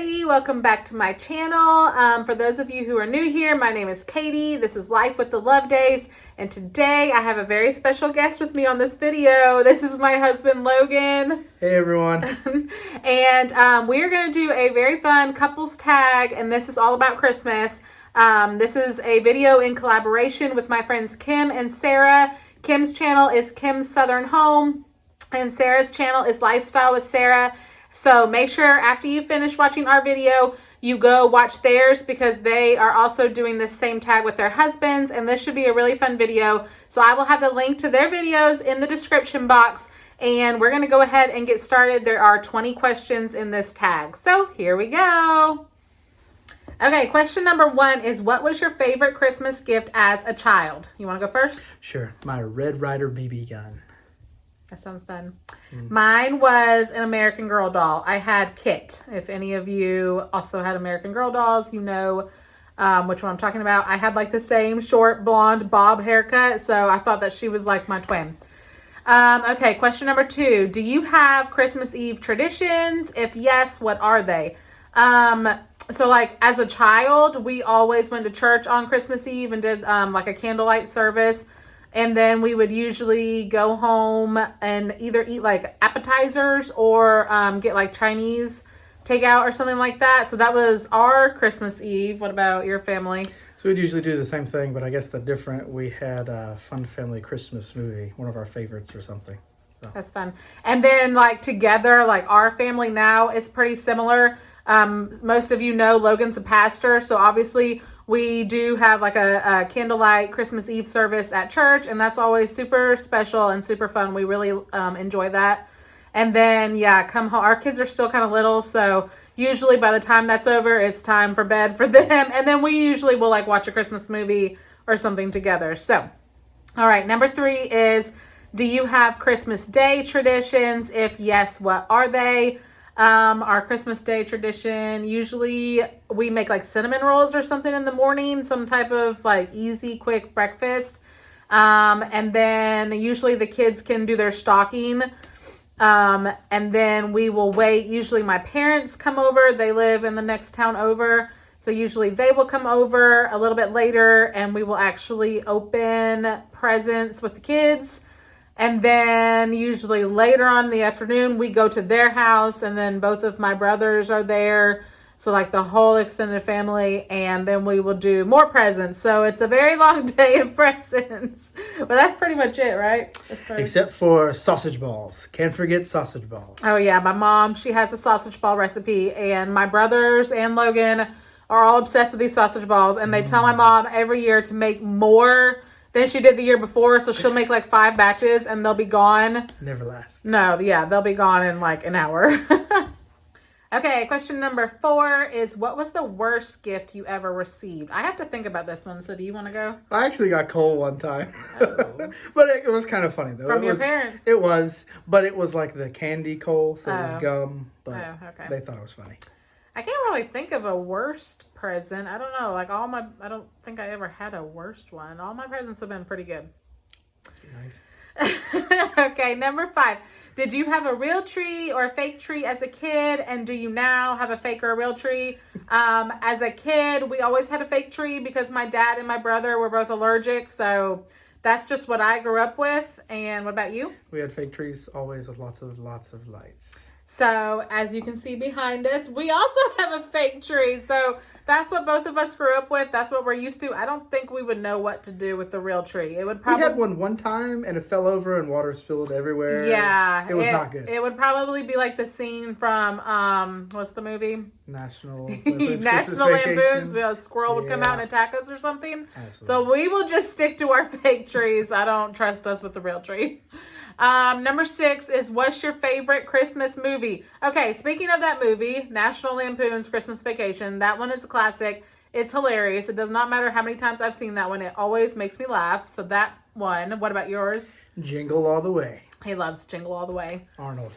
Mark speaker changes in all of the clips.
Speaker 1: everybody. Welcome back to my channel. For those of you who are new here, my name is Katie. This is Life with the Lovedays. And today I have a very special guest with me on this video. This is my husband, Logan.
Speaker 2: Hey, everyone.
Speaker 1: And we're going to do a very fun couples tag. And this is all about Christmas. This is a video in collaboration with my friends Kim and Sarah. Kim's channel is Kim's Southern Home. And Sarah's channel is Lifestyle with Sarah. So make sure after you finish watching our video, you go watch theirs because they are also doing this same tag with their husbands. And this should be a really fun video. So I will have the link to their videos in the description box. And we're going to go ahead and get started. There are 20 questions in this tag. So here we go. Okay, question number 1 is, what was your favorite Christmas gift as a child? You want to go first?
Speaker 2: Sure. My Red Ryder BB gun.
Speaker 1: That sounds fun. Mine was an American Girl doll. I had Kit. If any of you also had American Girl dolls, you know which one I'm talking about. I had like the same short blonde bob haircut, so I thought that she was like my twin. Okay, question number 2. Do you have Christmas Eve traditions? If yes, what are they? So like as a child, we always went to church on Christmas Eve and did like a candlelight service. And then we would usually go home and either eat like appetizers or get like Chinese takeout or something like that. So that was our Christmas Eve. What about your family?
Speaker 2: So we'd usually do the same thing, but I guess we had a Fun Family Christmas movie, one of our favorites or something. So.
Speaker 1: That's fun. And then like together, like our family now is pretty similar. Most of you know Logan's a pastor, so obviously we do have like a candlelight Christmas Eve service at church, and that's always super special and super fun. We really enjoy that. And then come home. Our kids are still kind of little, so usually by the time that's over, it's time for bed for them. And then we usually will like watch a Christmas movie or something together. So, all right, number 3 is, do you have Christmas Day traditions? If yes, what are they? Our Christmas Day tradition, usually we make like cinnamon rolls or something in the morning, some type of like easy, quick breakfast. And then usually the kids can do their stocking. And then we will wait. Usually my parents come over. They live in the next town over. So usually they will come over a little bit later and we will actually open presents with the kids. And then usually later on in the afternoon, we go to their house, and then both of my brothers are there. So like the whole extended family, and then we will do more presents. So it's a very long day of presents. But that's pretty much it, right?
Speaker 2: Except for sausage balls. Can't forget sausage balls.
Speaker 1: Oh yeah, my mom, she has a sausage ball recipe, and my brothers and Logan are all obsessed with these sausage balls. And they tell my mom every year to make more than she did the year before, so she'll make like 5 batches and they'll be gone.
Speaker 2: Never last.
Speaker 1: No, yeah, they'll be gone in like an hour. Okay, question number 4 is, what was the worst gift you ever received? I have to think about this one, so do you want to go?
Speaker 2: I actually got coal one time.
Speaker 1: Oh.
Speaker 2: But it was kind of funny, though.
Speaker 1: From your parents?
Speaker 2: It was, but it was like the candy coal, so it was gum. But
Speaker 1: okay.
Speaker 2: They thought it was funny.
Speaker 1: I can't really think of a worst present. I don't know. Like I don't think I ever had a worst one. All my presents have been pretty good.
Speaker 2: Must be nice.
Speaker 1: Okay, number 5. Did you have a real tree or a fake tree as a kid? And do you now have a fake or a real tree? As a kid, we always had a fake tree because my dad and my brother were both allergic. So that's just what I grew up with. And what about you?
Speaker 2: We had fake trees always with lots of lights.
Speaker 1: So, as you can see behind us, we also have a fake tree. So, that's what both of us grew up with. That's what we're used to. I don't think we would know what to do with the real tree. It would probably...
Speaker 2: We had one time, and it fell over, and water spilled everywhere.
Speaker 1: Yeah.
Speaker 2: It was not good.
Speaker 1: It would probably be like the scene from, what's the movie?
Speaker 2: National Lampoon's
Speaker 1: National Lampoon's. A squirrel would come out and attack us or something. Absolutely. So, we will just stick to our fake trees. I don't trust us with the real tree. Number 6 is, what's your favorite Christmas movie? Okay, speaking of that movie, National Lampoon's Christmas Vacation, that one is a classic. It's hilarious. It does not matter how many times I've seen that one. It always makes me laugh. So that one. What about yours?
Speaker 2: Jingle All the Way.
Speaker 1: He loves Jingle All the Way.
Speaker 2: Arnold.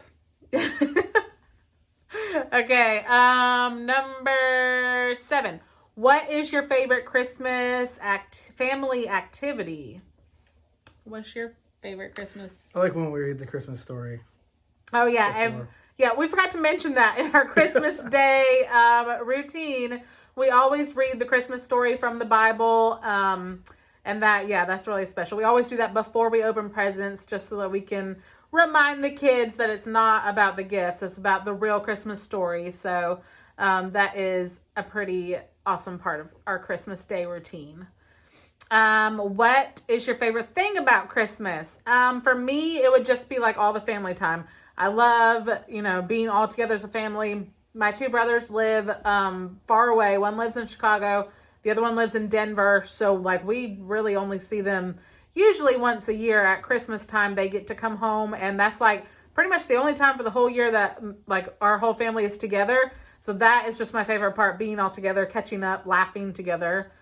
Speaker 1: Okay, number 7. What is your favorite Christmas family activity? What's your favorite Christmas?
Speaker 2: I like when we read the Christmas story.
Speaker 1: Oh yeah,
Speaker 2: before.
Speaker 1: yeah. We forgot to mention that in our Christmas Day routine, we always read the Christmas story from the Bible, and that's really special. We always do that before we open presents, just so that we can remind the kids that it's not about the gifts; it's about the real Christmas story. So that is a pretty awesome part of our Christmas Day routine. What is your favorite thing about Christmas? For me, it would just be like all the family time. I love, being all together as a family. My two brothers live far away. One lives in Chicago, the other one lives in Denver. So like we really only see them usually once a year at Christmas time. They get to come home, and that's like pretty much the only time for the whole year that like our whole family is together. So that is just my favorite part, being all together, catching up, laughing together.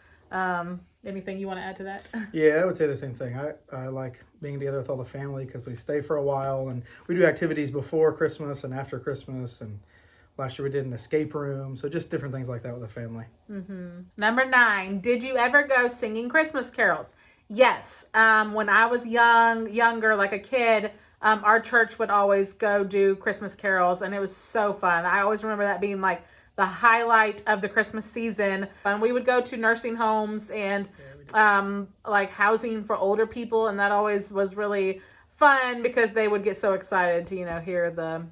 Speaker 1: Anything you want to add to that?
Speaker 2: Yeah, I would say the same thing. I like being together with all the family because we stay for a while and we do activities before Christmas and after Christmas. And last year we did an escape room. So just different things like that with the family.
Speaker 1: Number 9, did you ever go singing Christmas carols? Yes. When I was younger, like a kid, our church would always go do Christmas carols, and it was so fun. I always remember that being like the highlight of the Christmas season. And we would go to nursing homes and like housing for older people, and that always was really fun because they would get so excited to hear the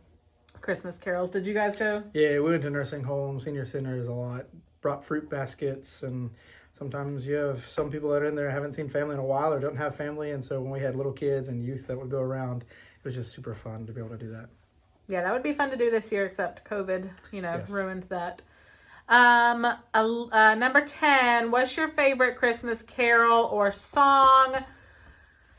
Speaker 1: Christmas carols. Did you guys go?
Speaker 2: Yeah, we went to nursing homes, senior centers a lot, brought fruit baskets, and sometimes you have some people that are in there haven't seen family in a while or don't have family, and so when we had little kids and youth that would go around, it was just super fun to be able to do that.
Speaker 1: Yeah, that would be fun to do this year, except COVID,
Speaker 2: Yes.
Speaker 1: ruined that. Number 10, what's your favorite Christmas carol or song?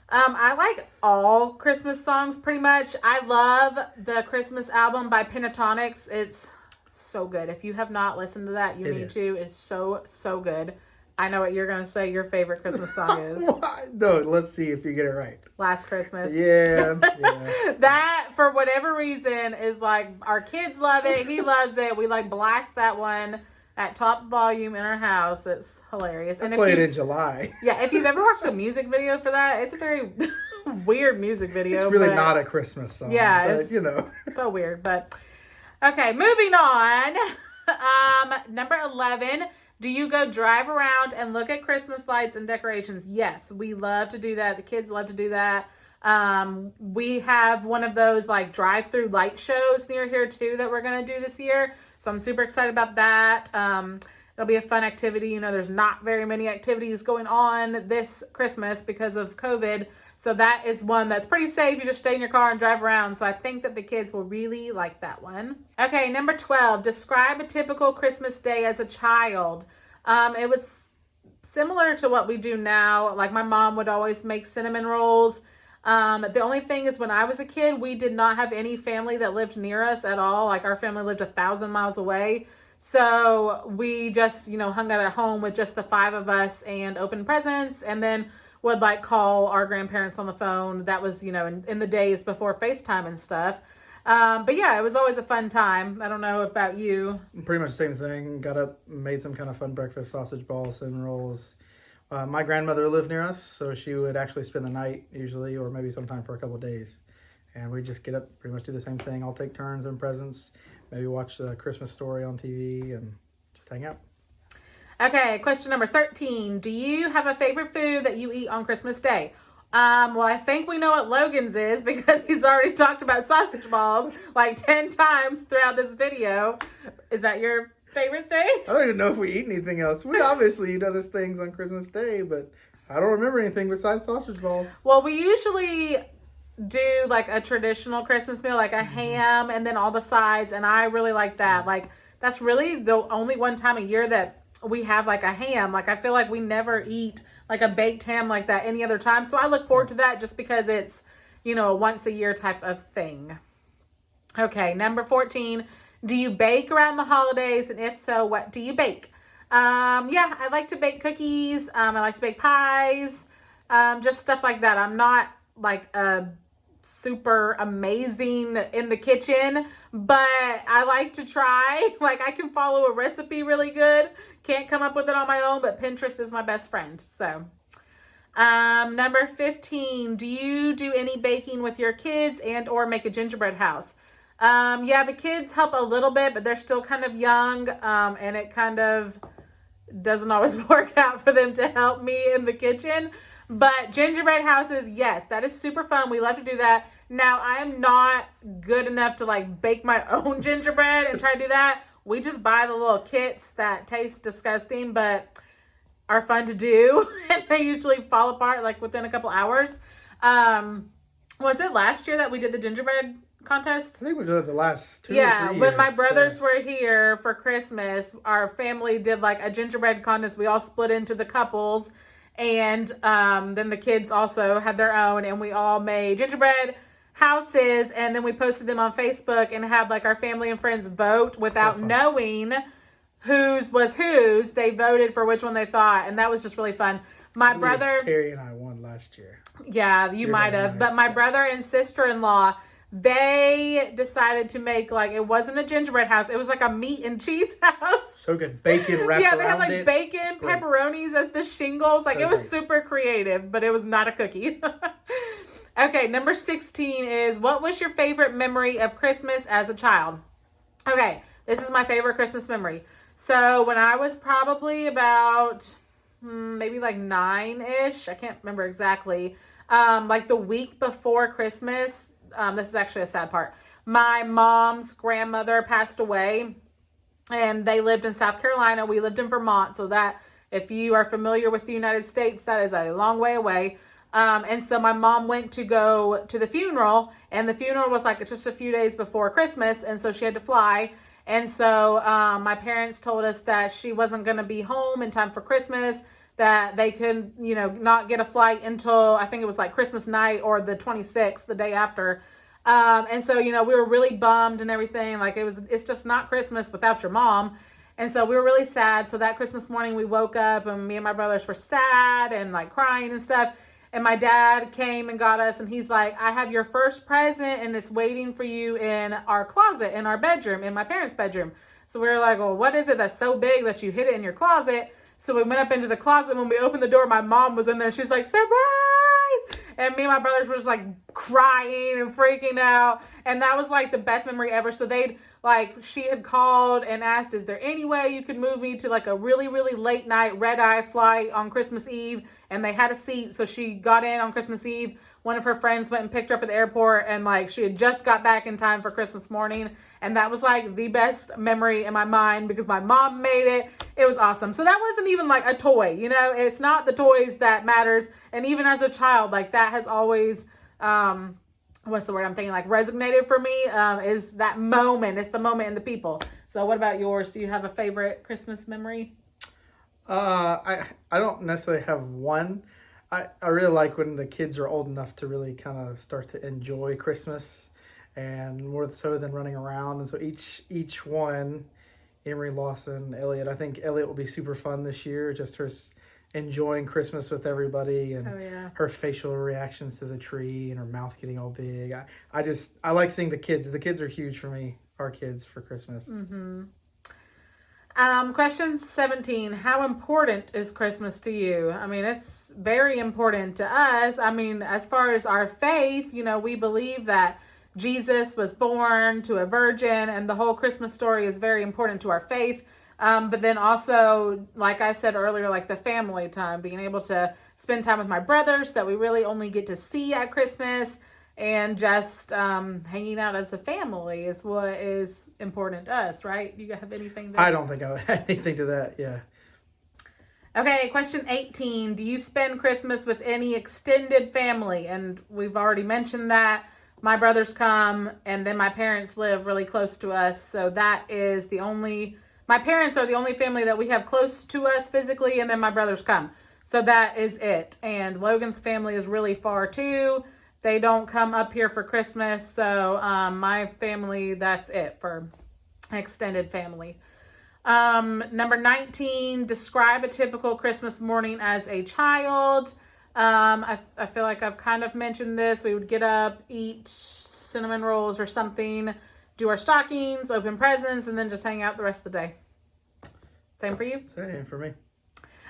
Speaker 1: I like all Christmas songs pretty much. I love the Christmas album by Pentatonix. It's so good. If you have not listened to that, you need to. It's so, so good. I know what you're going to say your favorite Christmas song is.
Speaker 2: No, let's see if you get it right.
Speaker 1: Last Christmas.
Speaker 2: Yeah.
Speaker 1: That, for whatever reason, is like, our kids love it. He loves it. We like blast that one at top volume in our house. It's hilarious.
Speaker 2: And play it in July.
Speaker 1: Yeah, if you've ever watched a music video for that, it's a very weird music video.
Speaker 2: It's really not a Christmas song.
Speaker 1: Yeah,
Speaker 2: but,
Speaker 1: it's so weird. But okay, moving on. Number 11. Do you go drive around and look at Christmas lights and decorations? Yes, we love to do that. The kids love to do that. We have one of those like drive-through light shows near here too that we're going to do this year. So I'm super excited about that. It'll be a fun activity. There's not very many activities going on this Christmas because of COVID. So that is one that's pretty safe. You just stay in your car and drive around. So I think that the kids will really like that one. Okay, number 12. Describe a typical Christmas day as a child. It was similar to what we do now. Like my mom would always make cinnamon rolls. The only thing is when I was a kid, we did not have any family that lived near us at all. Like our family lived 1,000 miles away. So we just, hung out at home with just the 5 of us and opened presents, and then would like call our grandparents on the phone. That was, in the days before FaceTime and stuff. But yeah, it was always a fun time. I don't know about you.
Speaker 2: Pretty much the same thing. Got up, made some kind of fun breakfast, sausage balls, cinnamon rolls. My grandmother lived near us, so she would actually spend the night usually, or maybe sometime for a couple of days. And we just get up, pretty much do the same thing. I'll take turns in presents, maybe watch the Christmas Story on TV, and just hang out.
Speaker 1: Okay, question number 13. Do you have a favorite food that you eat on Christmas Day? Well, I think we know what Logan's is because he's already talked about sausage balls like 10 times throughout this video. Is that your favorite thing?
Speaker 2: I don't even know if we eat anything else. We obviously eat other things on Christmas Day, but I don't remember anything besides sausage balls.
Speaker 1: Well, we usually do like a traditional Christmas meal, like a ham and then all the sides, and I really like that. Like, that's really the only one time a year that we have like a ham. Like, I feel like we never eat like a baked ham like that any other time. So I look forward to that just because it's, a once a year type of thing. Okay, number 14. Do you bake around the holidays? And if so, what do you bake? Yeah, I like to bake cookies. I like to bake pies. Just stuff like that. I'm not like a super amazing in the kitchen, but I like to try. Like, I can follow a recipe really good. Can't come up with it on my own, but Pinterest is my best friend. So Number 15, do you do any baking with your kids and or make a gingerbread house? Yeah, the kids help a little bit, but they're still kind of young, and it kind of doesn't always work out for them to help me in the kitchen. But gingerbread houses, yes, that is super fun. We love to do that. Now, I am not good enough to like bake my own gingerbread and try to do that. We just buy the little kits that taste disgusting, but are fun to do. And they usually fall apart like within a couple hours. Was it last year that we did the gingerbread contest?
Speaker 2: I think we did it the last 2 or 3 years.
Speaker 1: When my brothers were here for Christmas, our family did like a gingerbread contest. We all split into the couples, and then the kids also had their own, and we all made gingerbread houses, and then we posted them on Facebook and had like our family and friends vote without knowing whose was whose. They voted for which one they thought, and that was just really fun. My brother,
Speaker 2: Terry and I won last year.
Speaker 1: Yeah, you might have. But my brother and sister-in-law, they decided to make like, it wasn't a gingerbread house. It was like a meat and cheese house.
Speaker 2: So good. Bacon wrapped
Speaker 1: Yeah, they had
Speaker 2: around
Speaker 1: like
Speaker 2: it.
Speaker 1: bacon, pepperonis as the shingles. Like,
Speaker 2: So
Speaker 1: it was
Speaker 2: great.
Speaker 1: super creative, but it was not a cookie. Okay, number 16 is, what was your favorite memory of Christmas as a child? Okay, this is my favorite Christmas memory. So when I was probably about maybe like 9-ish, I can't remember exactly, like the week before Christmas, this is actually a sad part. My mom's grandmother passed away, and they lived in South Carolina. We lived in Vermont, so that, if you are familiar with the United States, that is a long way away. And so my mom went to go to the funeral, and the funeral was like just a few days before Christmas, and so she had to fly. And so my parents told us that she wasn't going to be home in time for Christmas, that they could, not get a flight until, I think it was like Christmas night or the 26th, the day after. And so, we were really bummed and everything. Like, it's just not Christmas without your mom. And so we were really sad. So that Christmas morning we woke up, and me and my brothers were sad and like crying and stuff. And my dad came and got us, and he's like, I have your first present, and it's waiting for you in our closet, in our bedroom, in my parents' bedroom. So we were like, well, what is it that's so big that you hid it in your closet? So we went up into the closet. When we opened the door, my mom was in there. She's like, surprise! And me and my brothers were just like crying and freaking out. And that was like the best memory ever. So she had called and asked, is there any way you could move me to like a really, really late night red-eye flight on Christmas Eve? And they had a seat. So she got in on Christmas Eve. One of her friends went and picked her up at the airport, and like she had just got back in time for Christmas morning. And that was like the best memory in my mind because my mom made it. It was awesome. So that wasn't even like a toy, it's not the toys that matters. And even as a child, like that has always, what's the word I'm thinking, like resonated for me, is that moment. It's the moment and the people. So what about yours? Do you have a favorite Christmas memory?
Speaker 2: I don't necessarily have one. I really like when the kids are old enough to really kind of start to enjoy Christmas, and more so than running around. And so each one, Emery, Lawson, Elliot, I think Elliot will be super fun this year. Just her enjoying Christmas with everybody, and her facial reactions to the tree and her mouth getting all big. I like seeing the kids. The kids are huge for me, our kids, for Christmas.
Speaker 1: Mm-hmm. Question 17. How important is Christmas to you? I mean, it's very important to us. I mean, as far as our faith, we believe that Jesus was born to a virgin, and the whole Christmas story is very important to our faith. But then also, like I said earlier, like the family time, being able to spend time with my brothers that we really only get to see at Christmas, and just hanging out as a family is what is important to us, right? You have anything?
Speaker 2: I don't think I would add anything to that. Yeah.
Speaker 1: Okay, question 18. Do you spend Christmas with any extended family? And we've already mentioned that. My brothers come, and then my parents live really close to us. So that is my parents are the only family that we have close to us physically, and then my brothers come. So that is it. And Logan's family is really far too. They don't come up here for Christmas. So my family, that's it for extended family. Number 19, describe a typical Christmas morning as a child. I feel like I've kind of mentioned this. We would get up, eat cinnamon rolls or something, do our stockings, open presents, and then just hang out the rest of the day. Same for you?
Speaker 2: Same for me.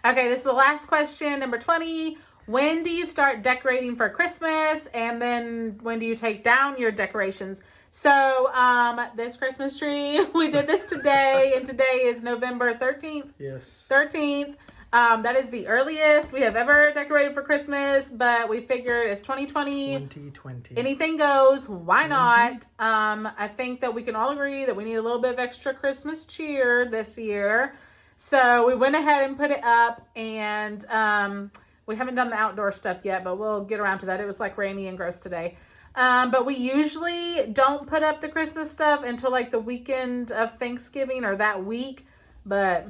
Speaker 1: Okay, this is the last question. Number 20. When do you start decorating for Christmas? And then when do you take down your decorations? So this Christmas tree, we did this today, and today is November 13th.
Speaker 2: Yes. 13th.
Speaker 1: That is the earliest we have ever decorated for Christmas, but we figured it's 2020.
Speaker 2: 2020.
Speaker 1: Anything goes. Why not? I think that we can all agree that we need a little bit of extra Christmas cheer this year. So we went ahead and put it up, and we haven't done the outdoor stuff yet, but we'll get around to that. It was like rainy and gross today. But we usually don't put up the Christmas stuff until like the weekend of Thanksgiving or that week, but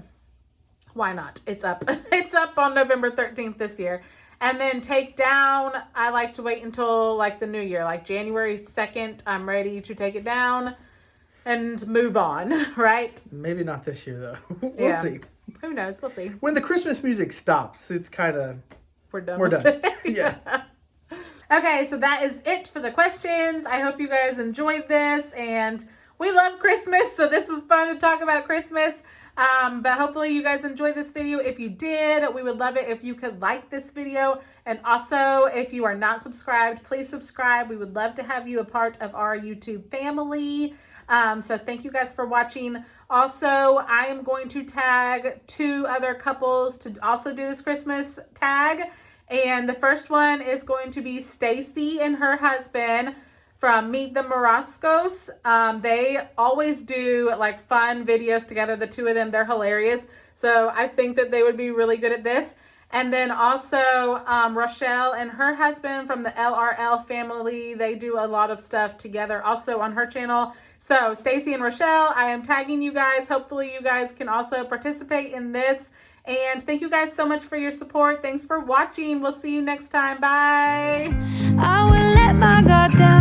Speaker 1: why not? It's up. It's up on November 13th this year. And then take down, I like to wait until like the new year, like January 2nd, I'm ready to take it down and move on, right?
Speaker 2: Maybe not this year though. We'll see.
Speaker 1: Who knows? We'll see.
Speaker 2: When the Christmas music stops, it's kind of...
Speaker 1: We're done.
Speaker 2: We're done. Yeah.
Speaker 1: Okay, so that is it for the questions. I hope you guys enjoyed this, and we love Christmas, so this was fun to talk about Christmas. But hopefully you guys enjoyed this video. If you did, we would love it if you could like this video. And also, if you are not subscribed, please subscribe. We would love to have you a part of our YouTube family. So thank you guys for watching. Also, I am going to tag 2 other couples to also do this Christmas tag. And the first one is going to be Stacy and her husband from Meet the Moroscos. They always do like fun videos together. The 2 of them, they're hilarious. So I think that they would be really good at this. And then also Rochelle and her husband from the LRL family. They do a lot of stuff together also on her channel. So Stacy and Rochelle, I am tagging you guys. Hopefully you guys can also participate in this. And thank you guys so much for your support. Thanks for watching. We'll see you next time. Bye.
Speaker 3: I will let my guard down.